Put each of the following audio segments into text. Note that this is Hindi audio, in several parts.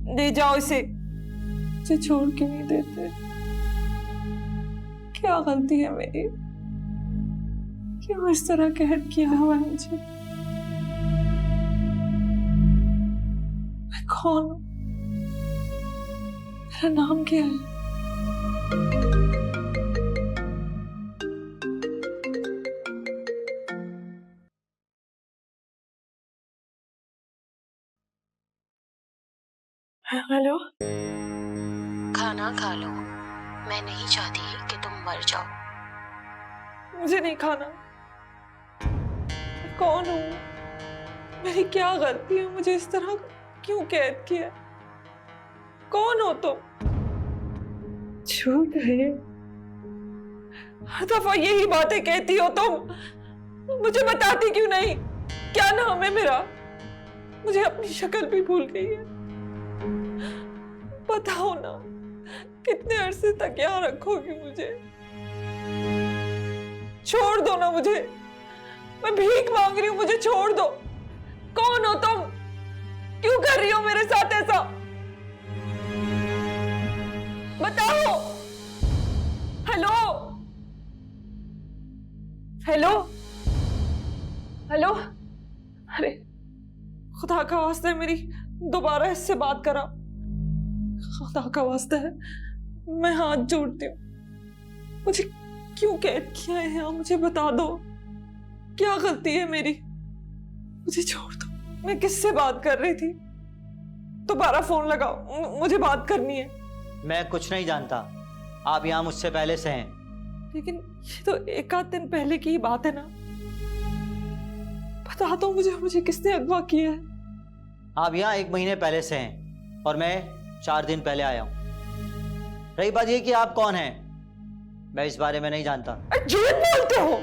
ले जाओ इसे। मुझे छोड़ के नहीं देते। क्या गलती है मेरी? क्यों इस तरह कैद किया हुआ है मुझे? मैं कौन हूँ? मेरा नाम क्या है? हेलो। खाना खा लो। मैं नहीं चाहती कि तुम मर जाओ। मुझे नहीं खाना। मैं कौन हूँ? मेरी क्या गलती है? मुझे इस तरह क्यों कैद किया? कौन हो तुम? झूठ है। हर दफा यही बातें कहती हो तुम। मुझे बताती क्यों नहीं? क्या नाम है मेरा? मुझे अपनी शक्ल भी भूल गई है। बताओ ना, कितने अरसे तक यहाँ रखोगी मुझे? छोड़ दो ना मुझे। मैं भीख मांग रही हूँ, मुझे छोड़ दो। कौन हो तुम? क्यों कर रही हो मेरे साथ ऐसा? बताओ। Hello hello hello. अरे खुदा का वास्ता है, मेरी दोबारा इससे बात करा। खुदा का वास्ता है, मैं हाथ जोड़ती हूँ। मुझे क्यों कैद किया है यहाँ? मुझे बता दो, क्या गलती है मेरी? मुझे छोड़ दो। मैं किससे बात कर रही थी? दोबारा फोन लगाओ, मुझे बात करनी है। मैं कुछ नहीं जानता। आप यहाँ मुझसे पहले से हैं। लेकिन ये तो एक आध दिन पहले की ही बात है ना। बता दो मुझे किसने अगवा किया है? आप यहाँ 1 महीने पहले से हैं और मैं 4 दिन पहले आया हूँ। रही बात ये कि आप कौन हैं, मैं इस बारे में नहीं जानता। झूठ बोलते हो।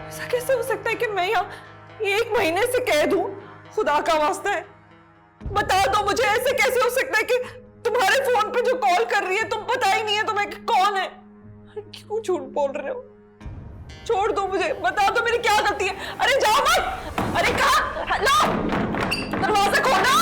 ऐसा कैसे हो सकता है कि मैं यहाँ 1 महीने से कैद हूँ? खुदा का वास्ता है, बता दो मुझे। ऐसे कैसे हो सकता है कि तुम्हारे फोन पे जो कॉल कर रही है तुम पता ही नहीं है तुम्हें कि कौन है? क्यों झूठ बोल रहे हो? छोड़ दो मुझे, बता दो मेरी क्या गलती है। अरे जाओ मत। अरे कहाँ? हेलो, दरवाजा खोलो।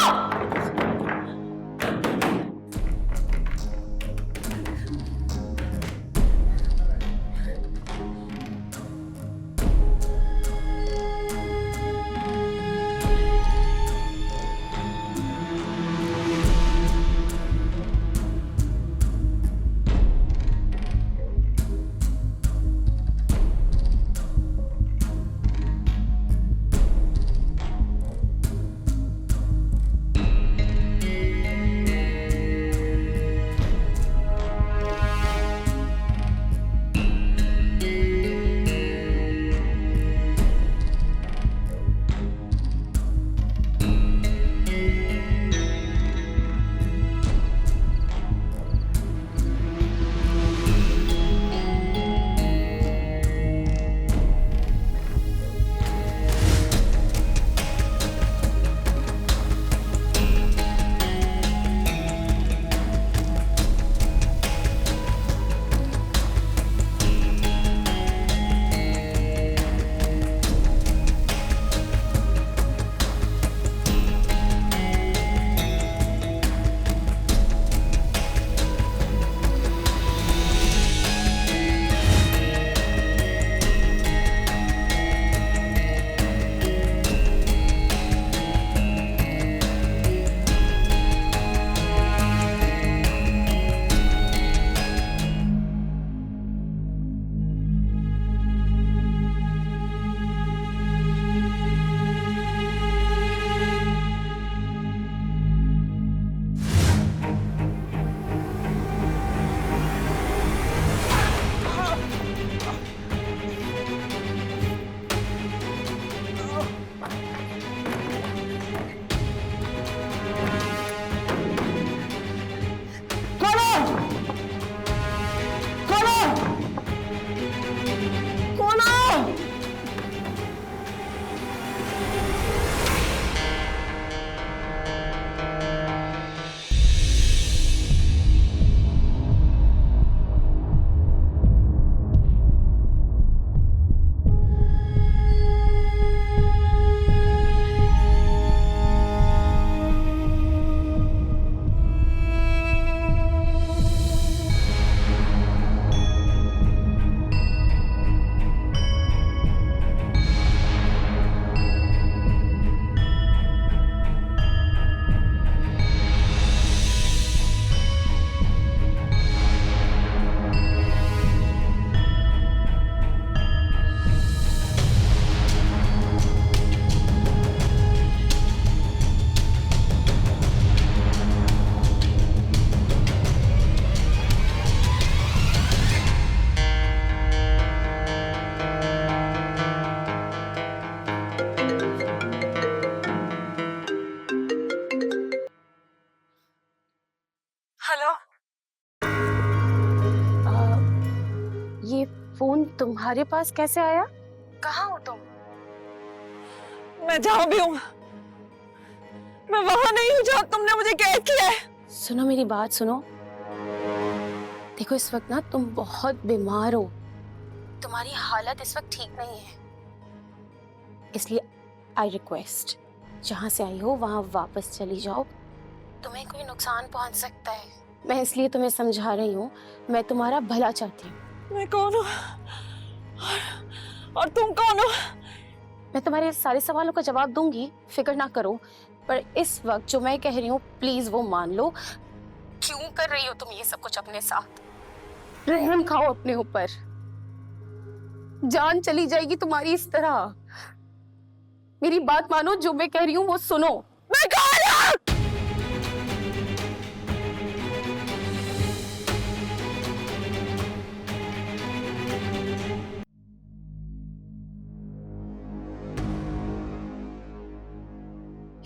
तुम्हारे पास कैसे आया? कहाँ हो तुम? मैं जहां भी हूं, मैं वहां नहीं हूं जहां तुमने मुझे कैद किया है। सुनो मेरी बात सुनो। देखो इस वक्त ना तुम बहुत बीमार हो, तुम्हारी हालत इस वक्त ठीक नहीं है, इसलिए आई रिक्वेस्ट जहां से आई हो वहां वापस चली जाओ। तुम्हें कोई नुकसान पहुंच सकता है, मैं इसलिए तुम्हें समझा रही हूँ। मैं तुम्हारा भला चाहती हूँ। मैं कौन हूँ और तुम कौन हो? मैं तुम्हारे सारे सवालों का जवाब दूंगी, फिक्र ना करो। पर इस वक्त जो मैं कह रही हूँ प्लीज वो मान लो। क्यों कर रही हो तुम ये सब कुछ अपने साथ? रहम खाओ अपने ऊपर, जान चली जाएगी तुम्हारी इस तरह। मेरी बात मानो, जो मैं कह रही हूँ वो सुनो। मैं कौन हूँ?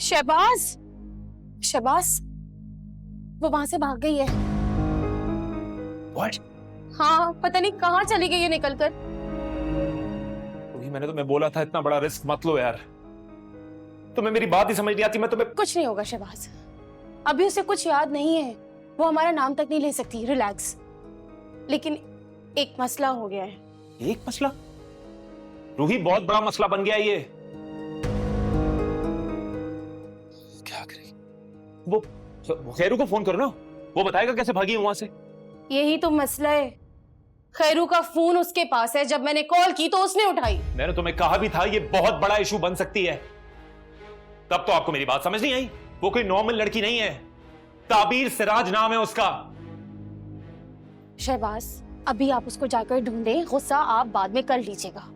शहबाज, शहबाज वो वहां से भाग गई है। What? हाँ, पता नहीं कहाँ चली गई है निकलकर। वही मैंने तुम्हें बोला था, इतना बड़ा रिस्क मत लो यार। तुम्हें मेरी बात ही समझ नहीं आती। मैं तुम्हें कुछ नहीं होगा शहबाज, अभी उसे कुछ याद नहीं है, वो हमारा नाम तक नहीं ले सकती। रिलैक्स। लेकिन एक मसला हो गया है। एक मसला? रूही, बहुत बड़ा मसला बन गया ये। क्या करेगी? वो खैरू को फोन करो ना, वो बताएगा कैसे भागी वहां से। यही तो मसला है, खैरू का फोन उसके पास है। जब मैंने कॉल की तो उसने उठाई। मैंने तुम्हें कहा भी था ये बहुत बड़ा इशू बन सकती है, तब तो आपको मेरी बात समझ नहीं आई। वो कोई नॉर्मल लड़की नहीं है, ताबीर सिराज नाम है उसका। शहबाज अभी आप उसको जाकर ढूंढें, गुस्सा आप बाद में कर लीजिएगा।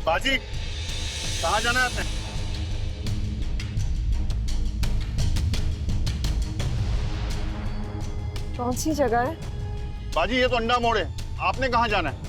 बाजी, कहाँ जाना है आपने? कौन सी जगह है? बाजी ये तो अंडा मोड़ है, आपने कहाँ जाना है?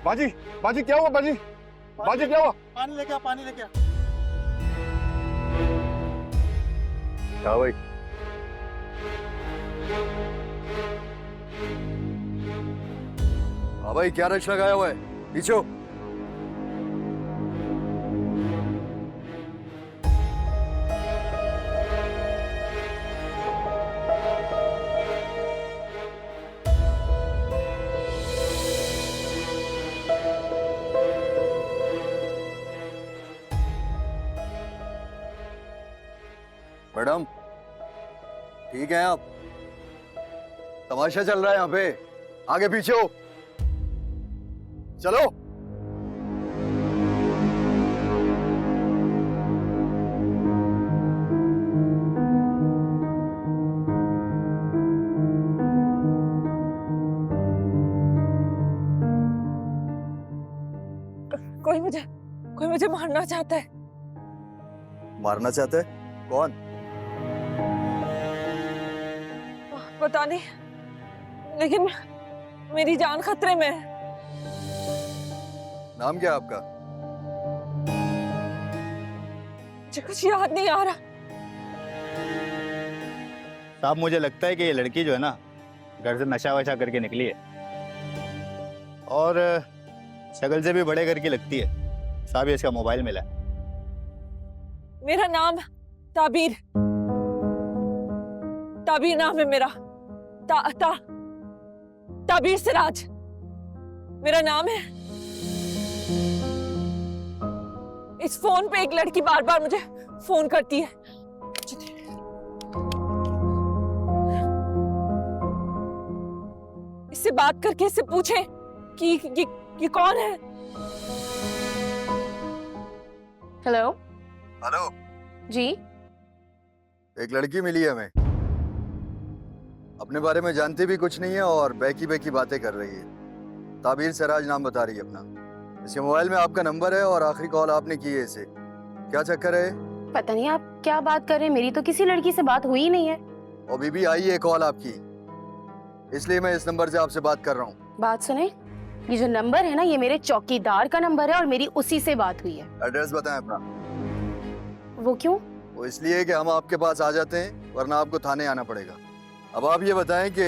बाजी, बाजी क्या हुआ बाजी? बाजी क्या हुआ? पानी लेके आ, पानी लेके आ। क्या भाई? हाँ भाई, क्या रश लगाया हुआ है? पीछे हो। मैडम ठीक है आप? तमाशा चल रहा है यहाँ पे, आगे पीछे हो। चलो। कोई मुझे मारना चाहता है। मारना चाहते हैं? कौन? पता नहीं, लेकिन मेरी जान खतरे में है। नाम क्या है आपका? मुझे कुछ याद नहीं आ रहा। साहब मुझे लगता है कि ये लड़की जो है ना घर से नशा वशा करके निकली है और शक्ल से भी बड़े घर की लगती है। साहब ये इसका मोबाइल मिला है। मेरा नाम ताबीर ताबीर नाम है मेरा। ताबीर सिराज मेरा नाम है। इस फोन पे एक लड़की बार बार मुझे फोन करती है। इससे बात करके इससे पूछे कि ये कौन है। हेलो हेलो, जी। एक लड़की मिली है हमें, अपने बारे में जानती भी कुछ नहीं है और बैकी बैकी बातें कर रही है। ताबीर सिराज नाम बता रही है अपना। इसके मोबाइल में आपका नंबर है और आखिरी कॉल आपने की है इसे। क्या चक्कर है? पता नहीं आप क्या बात कर रहे हैं, मेरी तो किसी लड़की से बात हुई ही नहीं है। और बीबी आई है कॉल आपकी, इसलिए मैं इस नंबर से आपसे बात कर रहा हूँ। बात सुने, ये जो नंबर है ना, ये मेरे चौकीदार का नंबर है और मेरी उसी से बात हुई है। एड्रेस बताएं अपना। वो क्यों? वो इसलिए कि हम आपके पास आ जाते हैं, वरना आपको थाने आना पड़ेगा। अब आप ये बताएं कि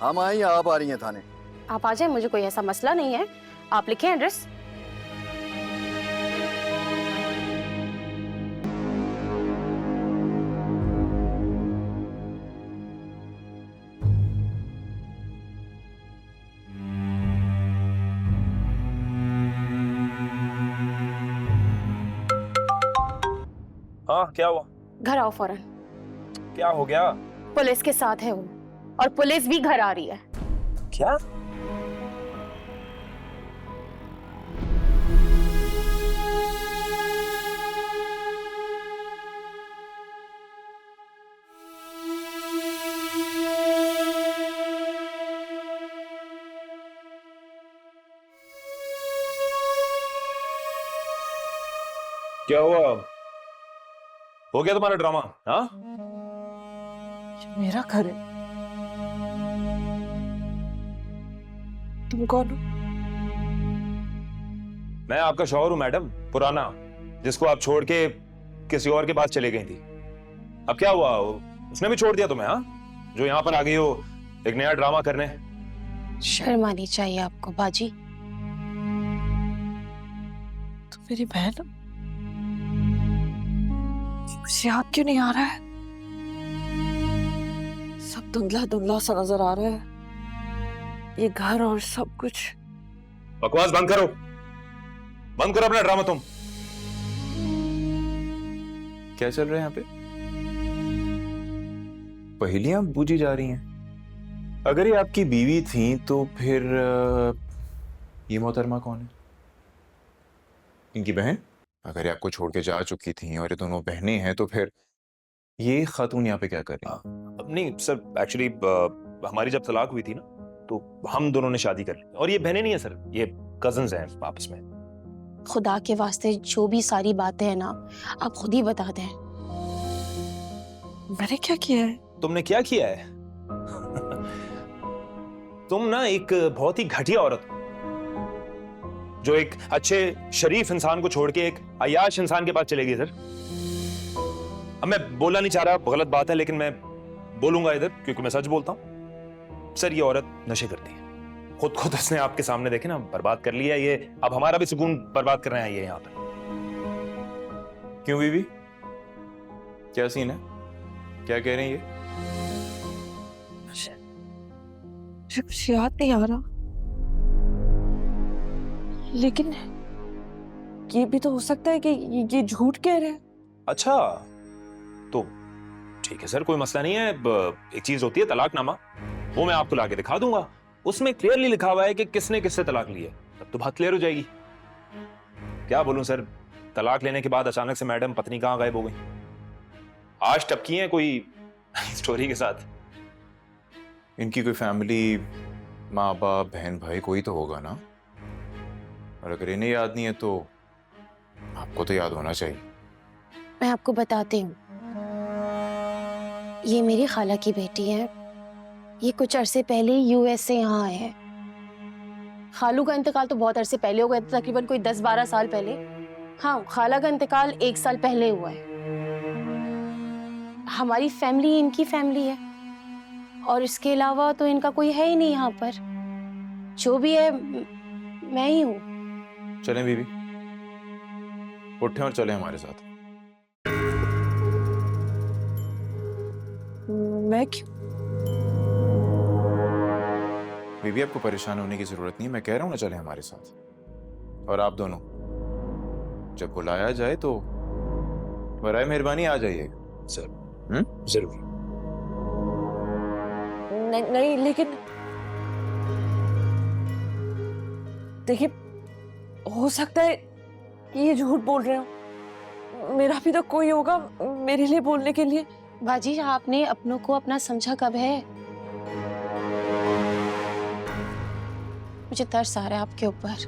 हम आए या आप आ रही हैं थाने? आप आ जाए, मुझे कोई ऐसा मसला नहीं है। आप लिखें एड्रेस। हाँ, क्या हुआ? घर आओ फौरन। क्या हो गया? पुलिस के साथ है वो, और पुलिस भी घर आ रही है। क्या? क्या हुआ? हो गया तुम्हारा ड्रामा? हाँ, मेरा घर है। तुम कौन हो? मैं आपका शौहर हूं मैडम, पुराना, जिसको आप छोड़ के किसी और के पास चले गई थी। अब क्या हुआ? उसने भी छोड़ दिया तुम्हें? हाँ, जो यहाँ पर आ गई हो एक नया ड्रामा करने। शर्म आनी चाहिए आपको बाजी। तुम मेरी बहन हो? मुझे याद क्यों नहीं आ रहा है? सब धुंधला धुंधला सा नजर आ रहा है, ये घर और सब कुछ। बकवास बंद करो, बंद करो अपना ड्रामा। तुम क्या चल रहा है यहाँ पे? पहेलियां बूझी जा रही हैं। अगर ये आपकी बीवी थी तो फिर ये मोहतरमा कौन है? इनकी बहन? अगर ये आपको छोड़ के जा चुकी थी और ये दोनों बहनें हैं तो फिर ये खातून यहाँ पे क्या कर रही है? नहीं सर, एक्चुअली हमारी जब तलाक हुई थी ना, तो हम दोनों ने शादी कर ली। और ये बहनें नहीं है सर, ये कजन्स हैं आपस में। खुदा के वास्ते जो भी सारी बातें हैं ना, आप खुद ही बता दें। मैंने क्या किया है? तुमने क्या किया है? तुम ना एक बहुत ही घटिया औरत हो, जो एक अच्छे शरीफ इंसान को छोड़ के एक अय्याश इंसान के पास चले गई। सर, अब मैं बोलना नहीं चाह रहा, गलत बात है, लेकिन मैं बोलूंगा इधर क्योंकि मैं सच बोलता हूं। सर, ये औरत नशे करती है। खुद को उसने आपके सामने देखे ना बर्बाद कर लिया। ये अब हमारा भी सुकून बर्बाद कर रहे हैं ये यहाँ पर। क्यों बीवी, क्या सीन है? क्या कह रहे हैं ये? मुझे कुछ याद नहीं आ रहा, लेकिन ये भी तो हो सकता है कि ये झूठ कह रहे हैं। अच्छा, तो ठीक है सर, कोई मसला नहीं है। एक चीज होती है तलाकनामा, वो मैं आपको लाके दिखा दूंगा। उसमें क्लियरली लिखा हुआ है कि किसने किससे तलाक ली है। तब तो बात क्लियर हो जाएगी। क्या बोलूं सर, तलाक लेने के बाद अचानक से मैडम पत्नी कहाँ गायब हो गई। आज टपकी है कोई स्टोरी के साथ। इनकी कोई फैमिली, माँ बाप, बहन भाई कोई तो होगा ना? और अगर इन्हें याद नहीं है तो आपको तो याद होना चाहिए। मैं आपको बताती हूँ, ये मेरी खाला की बेटी है। ये कुछ अरसे पहले यूएस से यहाँ आए हैं। खालू का इंतकाल तो बहुत अरसे पहले हो गया था, तकरीबन कोई 10-12 साल पहले। हाँ, खाला का इंतकाल 1 साल पहले हुआ है। हमारी फैमिली इनकी फैमिली है और इसके अलावा तो इनका कोई है ही नहीं यहाँ पर। जो भी है मैं ही हूँ। चलें बीबी, उठें और चलें हमारे साथ। मैं क्यों? बीबी आपको परेशान होने की जरूरत नहीं है, मैं कह रहा हूं ना चलें हमारे साथ। और आप दोनों जब बुलाया जाए तो बराए मेहरबानी आ जाइएगा। सर जरूर। नहीं लेकिन देखिए, हो सकता है कि ये झूठ बोल रहे हो। मेरा भी तो कोई होगा मेरे लिए बोलने के लिए। बाजी, आपने अपनों को अपना समझा कब है? मुझे तरस आ रहा है आपके ऊपर।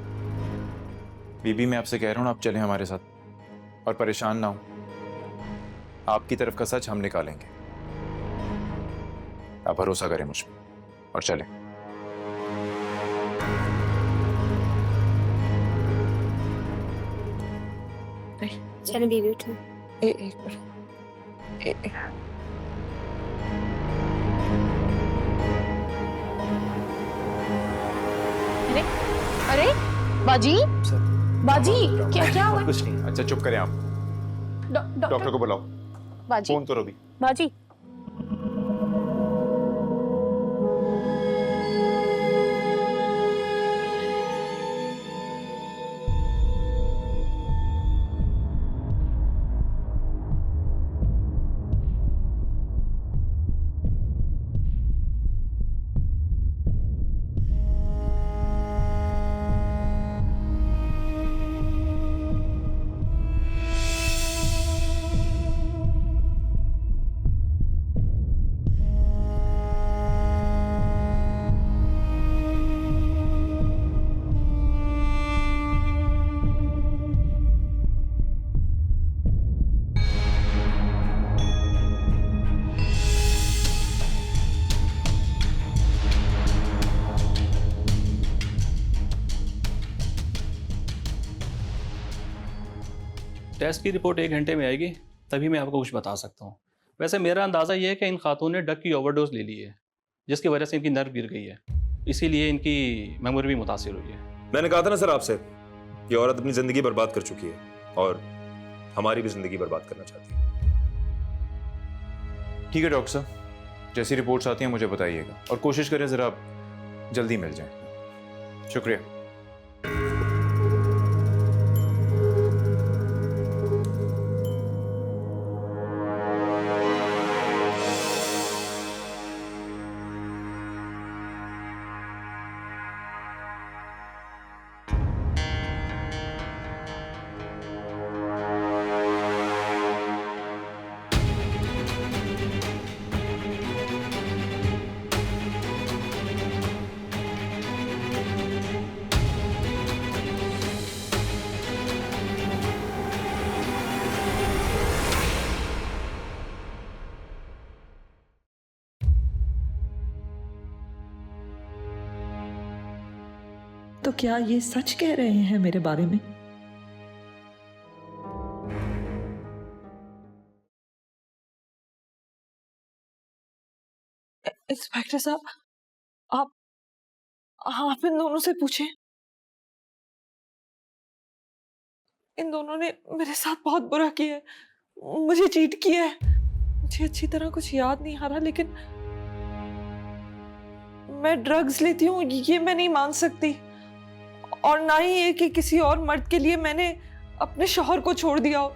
बीबी मैं आपसे कह रहा हूं ना, आप चलें हमारे साथ और परेशान ना हो। आपकी तरफ का सच हम निकालेंगे, आप भरोसा करें मुझ पर और चलें। चलो बीबी उठो। एक मिनट। अरे बाजी, बाजी क्या हुआ? कुछ नहीं। अच्छा चुप करें आप, डॉक्टर को बुलाओ। बाजी, फोन करो भी। बाजी। टेस्ट की रिपोर्ट 1 घंटे में आएगी, तभी मैं आपको कुछ बता सकता हूँ। वैसे मेरा अंदाज़ा ये है कि इन खातून ने ड्रग की ओवरडोज ले ली है, जिसकी वजह से इनकी नर्व गिर गई है, इसीलिए इनकी मेमोरी भी मुतासिर हुई है। मैंने कहा था ना सर आपसे, ये औरत अपनी जिंदगी बर्बाद कर चुकी है और हमारी भी जिंदगी बर्बाद करना चाहती है। ठीक है डॉक्टर साहब, जैसी रिपोर्ट्स आती हैं मुझे बताइएगा और कोशिश करें जरा आप जल्दी मिल जाएं। शुक्रिया। तो क्या ये सच कह रहे हैं मेरे बारे में? इंस्पेक्टर साहब, आप इन दोनों से पूछें। इन दोनों ने मेरे साथ बहुत बुरा किया है, मुझे चीट किया है। मुझे अच्छी तरह कुछ याद नहीं आ रहा, लेकिन मैं ड्रग्स लेती हूँ ये मैं नहीं मान सकती, और ना ही ये कि किसी और मर्द के लिए मैंने अपने शौहर को छोड़ दिया हो।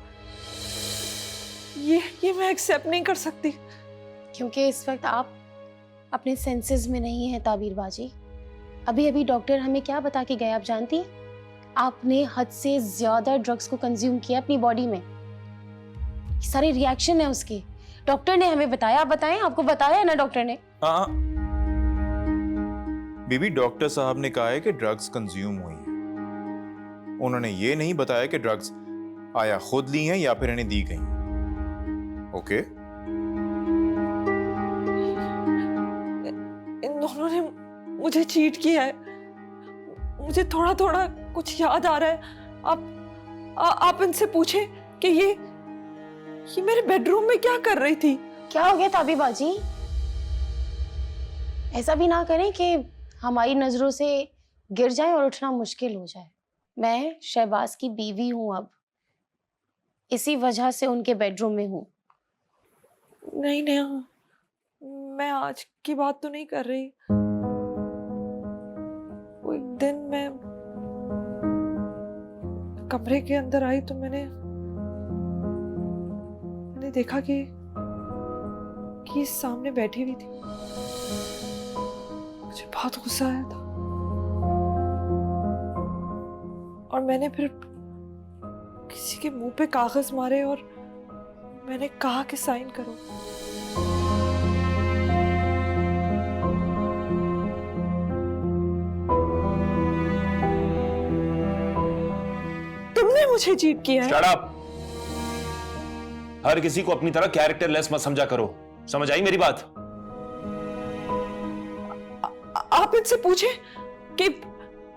ये मैं एक्सेप्ट नहीं कर सकती। क्योंकि इस वक्त आप अपने सेंसेस में नहीं है ताबीर बाजी। अभी अभी डॉक्टर हमें क्या बता के गए आप जानती हैं? आपने हद से ज्यादा ड्रग्स को कंज्यूम किया अपनी बॉडी में। सारे रिएक्शन है उसके, डॉक्टर ने हमें बताया। आप बताएं, आपको बताया है ना डॉक्टर ने? हाँ बीबी, डॉक्टर साहब ने कहा है कि ड्रग्स कंज्यूम हुई हैं। उन्होंने ये नहीं बताया कि ड्रग्स आया खुद ली हैं या फिर इन्हें दी गई। ओके? इन दोनों ने मुझे चीट किया है। मुझे थोड़ा थोड़ा कुछ याद आ रहा है। आप इनसे पूछें कि ये मेरे बेडरूम में क्या कर रही थी। क्या हो गया ताबीर बाजी? ऐसा भी ना करें कि हमारी नजरों से गिर जाए और उठना मुश्किल हो जाए। मैं शहबाज की बीवी हूं, अब इसी वजह से उनके बेडरूम में हूं। नहीं नेहा, मैं आज की बात तो नहीं कर रही। वो एक दिन मैं कमरे के अंदर आई तो मैंने देखा कि सामने बैठी हुई थी। मुझे बहुत गुस्सा आया था और मैंने फिर किसी के मुंह पे कागज मारे और मैंने कहा कि साइन करो। तुमने मुझे चीट किया है। Shut up! हर किसी को अपनी तरह कैरेक्टरलेस मत समझा करो, समझ आई मेरी बात? आप इनसे पूछे कि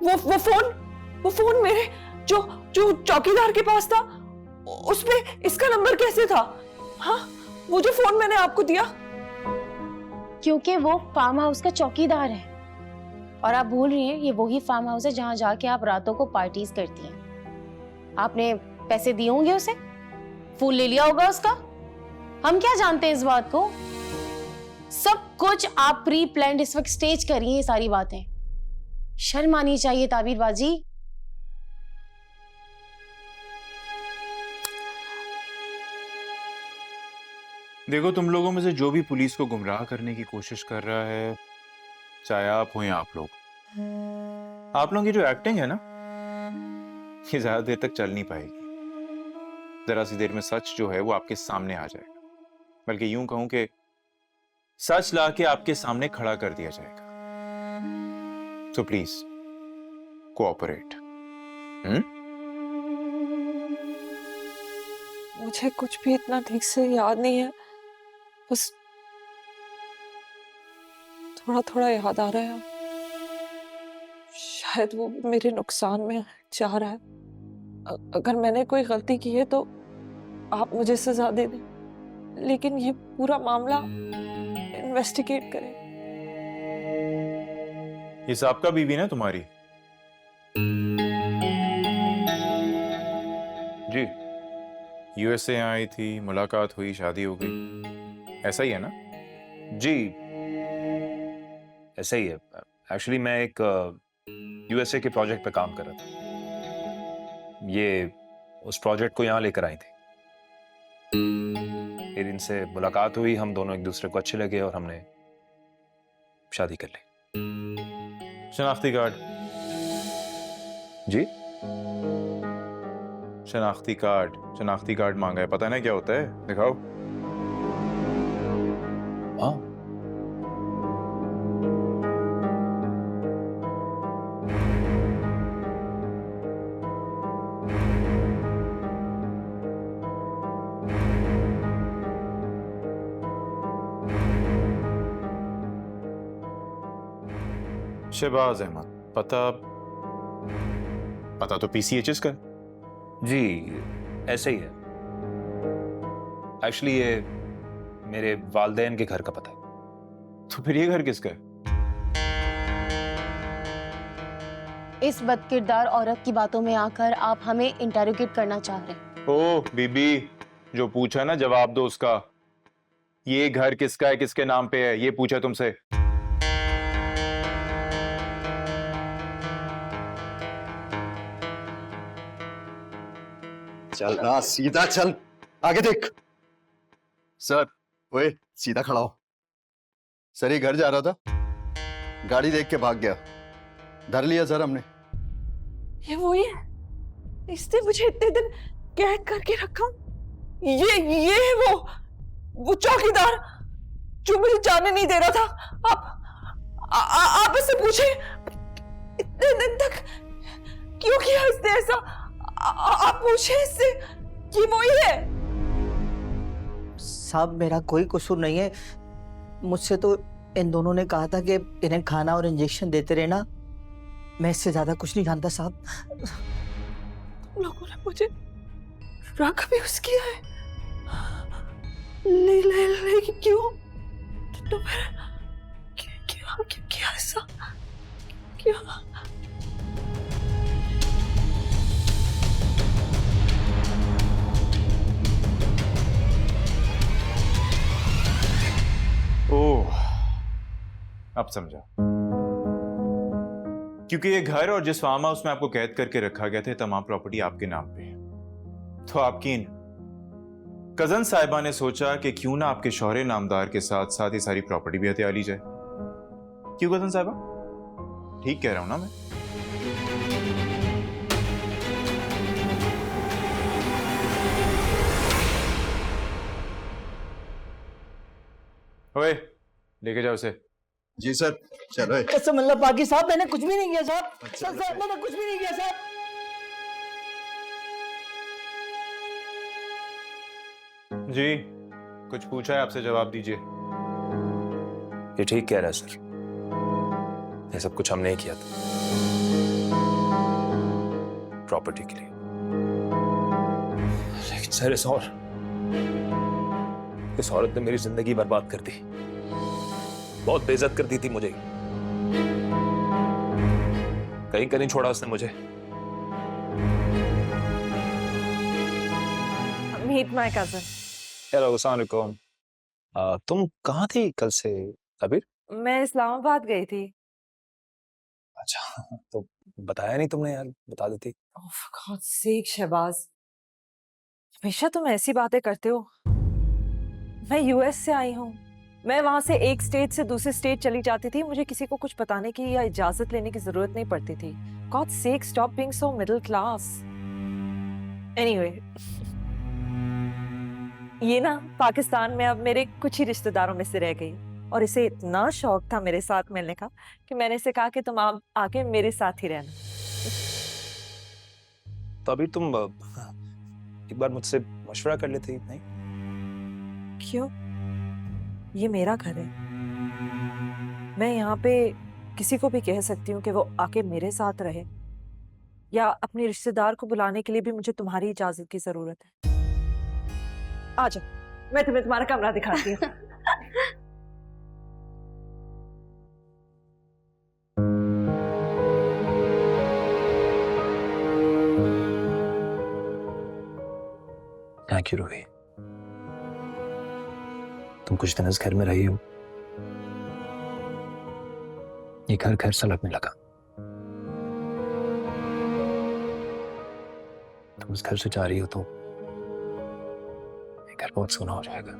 वो फोन मेरे जो चौकीदार के पास था उसमें इसका नंबर कैसे था? हाँ, वो जो फोन मैंने आपको दिया। क्योंकि वो फार्म हाउस का चौकीदार है और आप भूल रही हैं ये वही फार्म हाउस है जहां जाके आप रातों को पार्टीज करती हैं। आपने पैसे दिए होंगे उसे, फूल ले लिया होगा उसका। हम क्या जानते हैं इस बात को? सब कुछ आप प्री प्लान्ड इस वक्त स्टेज कर रही हैं। ये सारी बातें शर्म आनी चाहिए ताबीर बाजी। देखो, तुम लोगों में से जो भी पुलिस को गुमराह करने की कोशिश कर रहा है, चाहे आप हो या आप लोगों की जो एक्टिंग है ना, ये ज्यादा देर तक चल नहीं पाएगी। जरा सी देर में सच जो है वो आपके सामने आ जाएगा, बल्कि यूं कहूं कि सच लाके आपके सामने खड़ा कर दिया जाएगा। So please cooperate. मुझे कुछ भी इतना ठीक से याद नहीं है, बस थोड़ा थोड़ा याद आ रहा है। शायद वो मेरे नुकसान में चाह रहा है। अगर मैंने कोई गलती की है तो आप मुझे सजा दे दें, लेकिन ये पूरा मामला इन्वेस्टिगेट करें। ये साबका बीवी ना तुम्हारी? जी, यूएसए आई थी, मुलाकात हुई, शादी हो गई, ऐसा ही है ना? जी ऐसा ही है। एक्चुअली मैं एक यूएसए के प्रोजेक्ट पे काम कर रहा था। ये उस प्रोजेक्ट को यहाँ लेकर आई थी। फिर इनसे मुलाकात हुई, हम दोनों एक दूसरे को अच्छे लगे और हमने शादी कर ली। शनाख्ती कार्ड? जी शनाख्ती कार्ड मांगा है, पता नहीं क्या होता है, दिखाओ। हाँ, शहबाज अहमद, पता तो पीसीएचएस का? जी ऐसे ही है। एक्चुअली ये मेरे वालदेन के घर का पता है। तो फिर ये घर किसका है? इस बदकिरदार औरत की बातों में आकर आप हमें इंटेरोगेट करना चाह रहे हैं। ओ बीबी, जो पूछा ना जवाब दो उसका। ये घर किसका है, किसके नाम पे है, ये पूछा तुमसे। चल ना, सीधा चल, आगे देख। सर, ओए सीधा खड़ा हो। सर ये घर जा रहा था, गाड़ी देख के भाग गया, धर लिया सर हमने। ये वही है, इसने मुझे इतने दिन कैद करके रखा। ये है वो चौकीदार जो मुझे जाने नहीं दे रहा था। आप इससे पूछे इतने दिन तक क्यों किया इसने ऐसा। आप पूछे इससे, ये वही है। साहब मेरा कोई कसूर नहीं है। मुझसे तो इन दोनों ने कहा था कि इन्हें खाना और इंजेक्शन देते रहना। मैं इससे ज्यादा कुछ नहीं जानता साहब। तुम लोगों ने मुझे रख भी उस किया है। ले क्यों? तो फिर क्या क्यों किया ऐसा? क्यों? ओह, अब समझा। क्योंकि ये घर और जिस फार्म हाउस में आपको कैद करके रखा गया था, तमाम प्रॉपर्टी आपके नाम पे है। तो आपकी कजन साहिबा ने सोचा कि क्यों ना आपके शौहरे नामदार के साथ साथ ये सारी प्रॉपर्टी भी हथिया ली जाए। क्यों कजन साहिबा? ठीक कह रहा हूं ना मैं? ओए, लेके जाओ उसे। जी सर, चलो। कसम अल्लाह पाकी साहब, मैंने कुछ भी नहीं किया साहब। साहब मैंने कुछ भी नहीं किया साहब। जी, कुछ पूछा है आपसे, जवाब दीजिए। ये ठीक कह रहा है सर, ये सब कुछ हमने ही किया था प्रॉपर्टी के लिए। लेकिन सर इस औरत ने मेरी जिंदगी बर्बाद कर दी, बहुत बेइज्जत कर दी थी मुझे। कहीं का नहीं छोड़ा उसने मुझे। Meet my cousin. हेलो, अस्सलाम वालेकुम। तुम कहाँ थी कल से अबीर? मैं इस्लामाबाद गई थी। अच्छा, तो बताया नहीं तुमने यार, बता देती। Oh, for God's sake, Shahbaz, हमेशा तुम ऐसी बातें करते हो। मैं यूएस से आई हूँ। मैं वहां से एक स्टेट से दूसरे स्टेट चली जाती थी। मुझे किसी को कुछ बताने की या इजाजत लेने की जरूरत नहीं पड़ती थी। God's sake, stop being so middle class. Anyway, ये ना पाकिस्तान में अब मेरे कुछ ही रिश्तेदारों में से रह गई और इसे इतना शौक था मेरे साथ मिलने का कि मैंने इसे कहा कि तुम आप आके मेरे साथ ही रहना। तो अभी तुम एक बार मुझसे मशवरा कर लेती नहीं? क्यों? ये मेरा घर है। मैं यहाँ पे किसी को भी कह सकती हूँ कि वो आके मेरे साथ रहे, या अपने रिश्तेदार को बुलाने के लिए भी मुझे तुम्हारी इजाजत की जरूरत है। आ जाओ, मैं तुम्हें तुम्हारा कमरा दिखाती हूँ। थैंक यू रूही, तुम कुछ दिन इस घर में रही हो, ये घर घर सा लगने लगा। तुम इस घर से जा रही हो तो ये घर बहुत सोना हो जाएगा।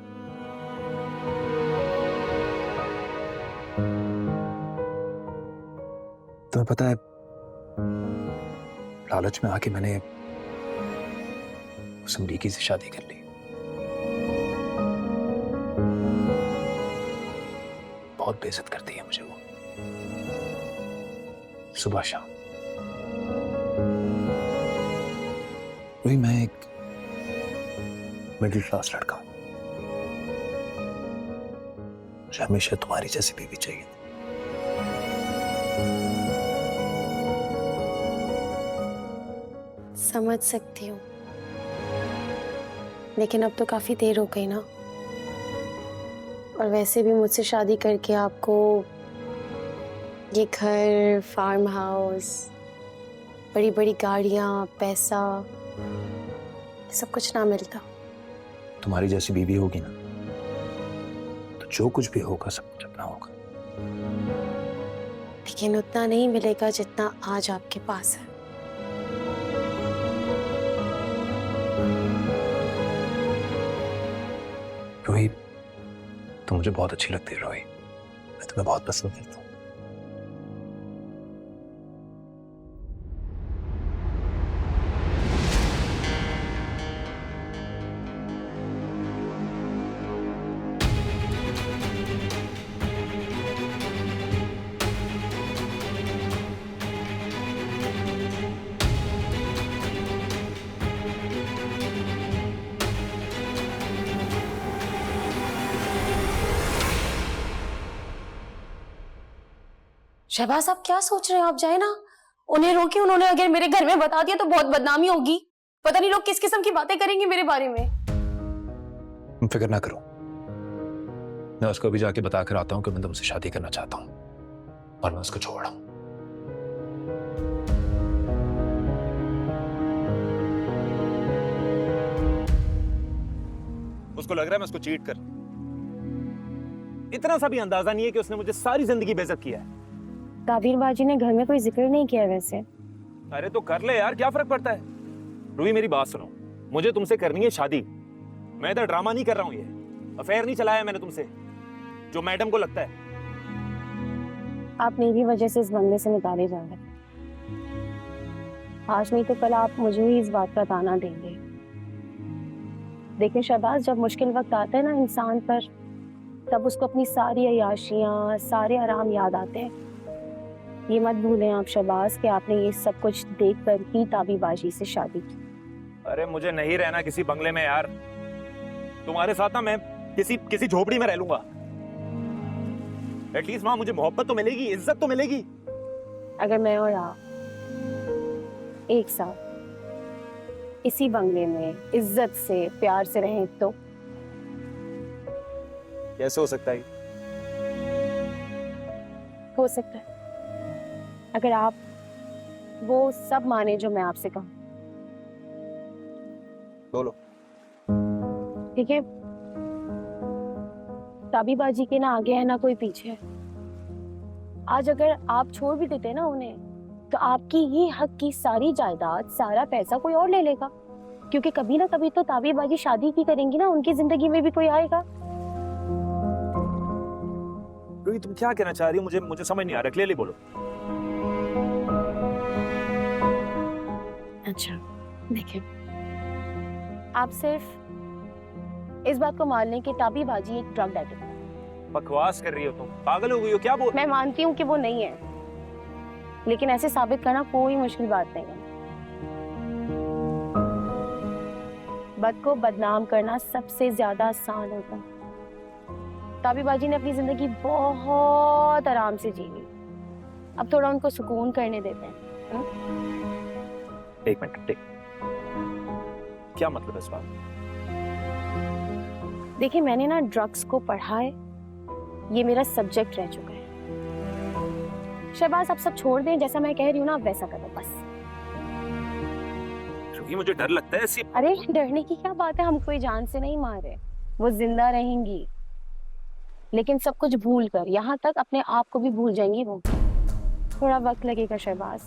तुम्हें पता है, लालच में आके मैंने उस अमरीकी से शादी कर ली। बहुत बेइज्जत करती है मुझे वो, सुबह शाम। वही मैं एक मिडिल क्लास लड़का हूं, मुझे हमेशा तुम्हारी जैसी बीवी चाहिए थी। समझ सकती हूँ, लेकिन अब तो काफी देर हो गई ना। और वैसे भी मुझसे शादी करके आपको ये घर, फार्म हाउस, बड़ी बड़ी गाड़ियाँ, पैसा, ये सब कुछ ना मिलता। तुम्हारी जैसी बीवी होगी ना तो जो कुछ भी होगा सब कुछ अपना होगा। लेकिन उतना नहीं मिलेगा जितना आज आपके पास है। रोही, तुम मुझे बहुत अच्छी लगती है रोही, मैं तुम्हें बहुत पसंद करता हूँ। शहबाज, आप क्या सोच रहे हैं? आप जाए ना, उन्हें रोके। उन्होंने अगर मेरे घर में बता दिया तो बहुत बदनामी होगी। पता नहीं लोग किस किस्म की बातें करेंगे मेरे बारे में। तुम फिक्र ना करो, मैं उसको अभी जाके बता कर आता हूँ कि मैं तुमसे शादी करना चाहता हूँ। और मैं उसको छोड़ आऊं। उसको लग रहा है मैं उसको चीट कर, इतना सा भी अंदाजा नहीं है कि उसने मुझे सारी जिंदगी बेइज्जत किया है। ताबीर बाजी ने घर में कोई जिक्र नहीं किया वैसे। अरे तो कर ले यार, क्या फर्क पड़ता है। रूही मेरी बात सुनो, मुझे तुमसे करनी है शादी। मैं इधर ड्रामा नहीं कर रहा हूं, ये अफेयर नहीं चलाया मैंने तुमसे जो मैडम को लगता है। आप मेरी वजह से इस बंगले से निकाले जा रहे हैं। आज नहीं तो कल आप मुझे ही इस बात का ताना देंगे। देखिए शहबाज, जब मुश्किल वक्त आता है ना इंसान पर, तब उसको अपनी सारी अय्याशियां, सारे आराम याद आते हैं। ये मत भूलें आप शहबाज कि आपने ये सब कुछ देख कर ही ताबीबाजी से शादी की। अरे मुझे नहीं रहना किसी बंगले में यार, तुम्हारे साथ ना मैं किसी झोपड़ी में रह लूंगा। एटलीस्ट वहां मुझे मोहब्बत तो मिलेगी, इज्जत तो मिलेगी। अगर मैं और आप एक साथ इसी बंगले में इज्जत से, प्यार से रहें तो कैसे हो सकता है? हो सकता है अगर आप वो सब माने जो मैं आपसे कहूं। बोलो। ठीक है, ताबीबाजी के ना आगे है ना कोई पीछे। आज अगर आप छोड़ भी देते ना उन्हें, तो आपकी ही हक की सारी जायदाद, सारा पैसा कोई और ले लेगा, क्योंकि कभी ना कभी तो ताबीबाजी शादी की करेंगी ना, उनकी जिंदगी में भी कोई आएगा। रूही तुम क्या कहना चाह रही हो? मुझे समझ नहीं आ रहा, क्लियरली बोलो। अच्छा देखिए, आप सिर्फ इस बात को मान लें कि ताबीबाजी एक ड्रग एडिक्ट है। बकवास कर रही हो तुम, पागल हो गई हो क्या? बोल। मैं मानती हूँ कि वो नहीं है, लेकिन ऐसे साबित करना कोई मुश्किल बात नहीं है। बद को बदनाम करना सबसे ज्यादा आसान होता है। ताबीबाजी ने अपनी जिंदगी बहुत आराम से जी ली, अब थोड़ा उनको सुकून करने देते हैं। एक मिनट, क्या मतलब है इस बात? देखिए मैंने ना ड्रग्स को पढ़ा है, ये मेरा सब्जेक्ट रह चुका है। शहबाज आप सब छोड़ दें, जैसा मैं कह रही हूँ ना आप वैसा करो बस। क्योंकि मुझे डर लगता है ऐसी। अरे डरने की क्या बात है, हम कोई जान से नहीं मारे, वो जिंदा रहेंगी, लेकिन सब कुछ भूल कर, यहाँ तक अपने आप को भी भूल जाएंगी वो। थोड़ा वक्त लगेगा शहबाज,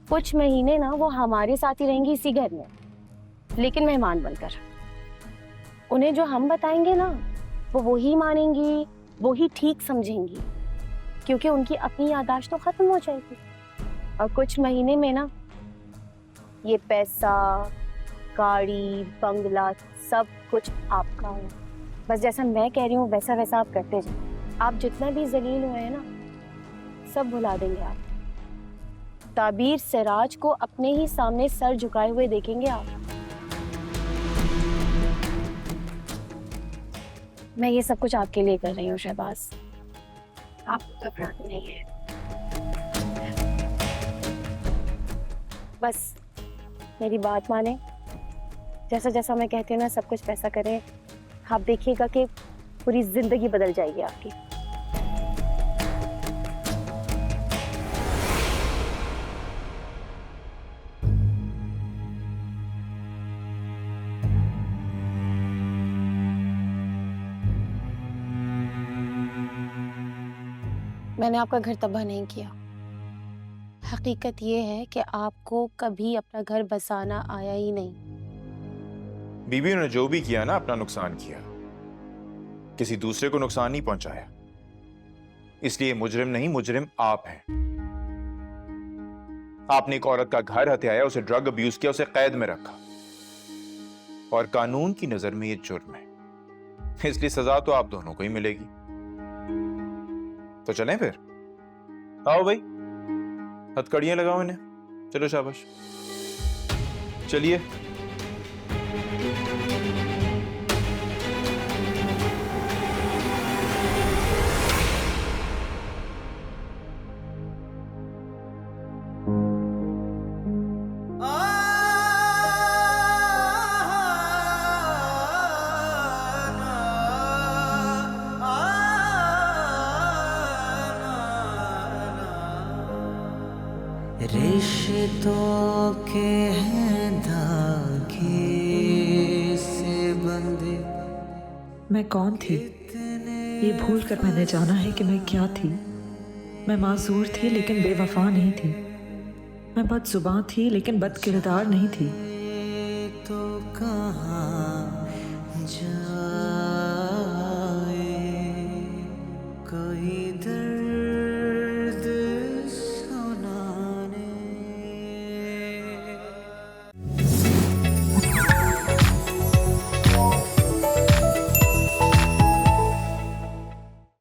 कुछ महीने ना वो हमारे साथ ही रहेंगी इसी घर में, लेकिन मेहमान बनकर। उन्हें जो हम बताएंगे ना वो ही मानेंगी, वो ही ठीक समझेंगी, क्योंकि उनकी अपनी याददाश्त तो खत्म हो जाएगी। और कुछ महीने में ना ये पैसा, गाड़ी, बंगला सब कुछ आपका हो। बस जैसा मैं कह रही हूँ वैसा वैसा आप करते जाए। आप जितना भी जलील हुए हैं ना सब भुला देंगे आप। ताबीर सिराज को अपने ही सामने सर झुकाए हुए देखेंगे आप। मैं ये सब कुछ आपके लिए कर रही हूँ शहबाज, आप घबराना नहीं है। बस मेरी बात माने, जैसा जैसा मैं कहती हूँ ना सब कुछ वैसा करें, आप देखिएगा कि पूरी जिंदगी बदल जाएगी आपकी। मैंने आपका घर तबाह नहीं किया। हकीकत ये है कि आपको कभी अपना घर बसाना आया ही नहीं। बीवियों ने जो भी किया ना अपना नुकसान किया, किसी दूसरे को नुकसान नहीं पहुंचाया। इसलिए मुजरिम नहीं, मुजरिम आप हैं। आपने एक औरत का घर हत्याया, उसे ड्रग अब्यूज किया, उसे कैद में रखा, और कानून की नजर में ये जुर्म है, इसलिए सजा तो आप दोनों को ही मिलेगी। तो चलें फिर? आओ भाई, हथकड़ियां लगाओ इन्हें। चलो शाबाश, चलिए। रिश्तों के हैं धागे से बंधे। मैं कौन थी ये भूल कर मैंने जाना है कि मैं क्या थी। मैं मासूर थी लेकिन बेवफा नहीं थी। मैं बदजुबां थी लेकिन बदकिरदार नहीं थी। तो कहाँ